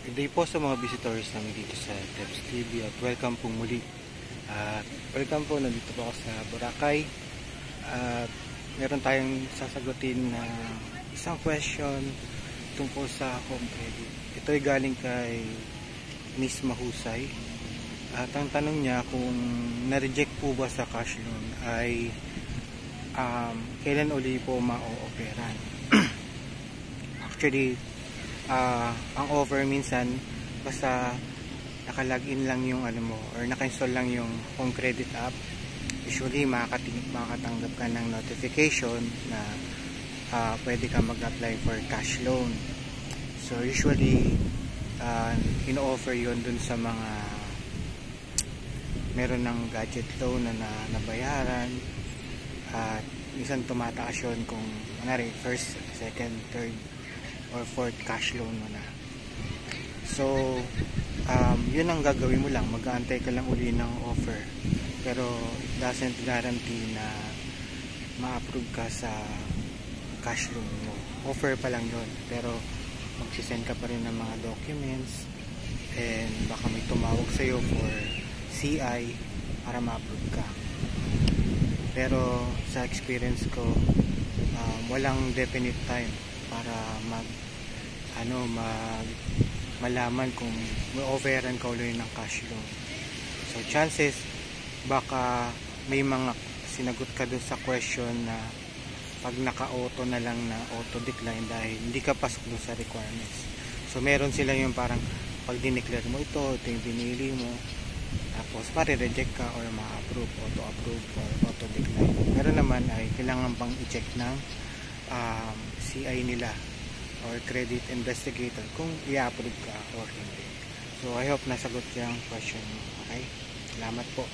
Good day po sa mga visitors namin dito sa Debs TV at welcome po muli. At welcome po, nandito po ako sa Boracay at meron tayong sasagutin na isang question tungkol sa home credit. Ito ay galing kay Miss Mahusay at ang tanong niya kung na-reject po ba sa cash loan ay kailan uli po ma-o-operan. Actually, ang offer minsan basta naka-login lang yung ano mo or naka-install lang yung home credit app, usually makakatanggap ka ng notification na pwede ka mag-apply for cash loan. So usually ino-offer yun dun sa mga meron ng gadget loan na nabayaran at minsan tumataas yun kung manari first, second, third or fourth cash loan mo na. So yun ang gagawin mo lang, mag-aantay ka lang uli ng offer, pero it doesn't guarantee na ma-approve ka sa cash loan mo. Offer pa lang yun, pero magsisend ka pa rin ng mga documents and baka may tumawag sa'yo for CI para ma-approve ka. Pero sa experience ko, walang definite time para malaman kung ma-offeran ka ulit ng cash loan. So chances baka may mga sinagot ka dun sa question na pag naka-auto na lang na auto decline dahil hindi ka pasok dun sa requirements. So meron sila yung parang pag dineclare mo ito yung pinili mo, tapos pare-reject ka or ma-approve, auto-approve or auto-decline. Meron naman ay kailangan pang i-check ng CI nila or credit investigator kung i-approve ka or hindi. So I hope nasagot yung question mo. Okay? Salamat po.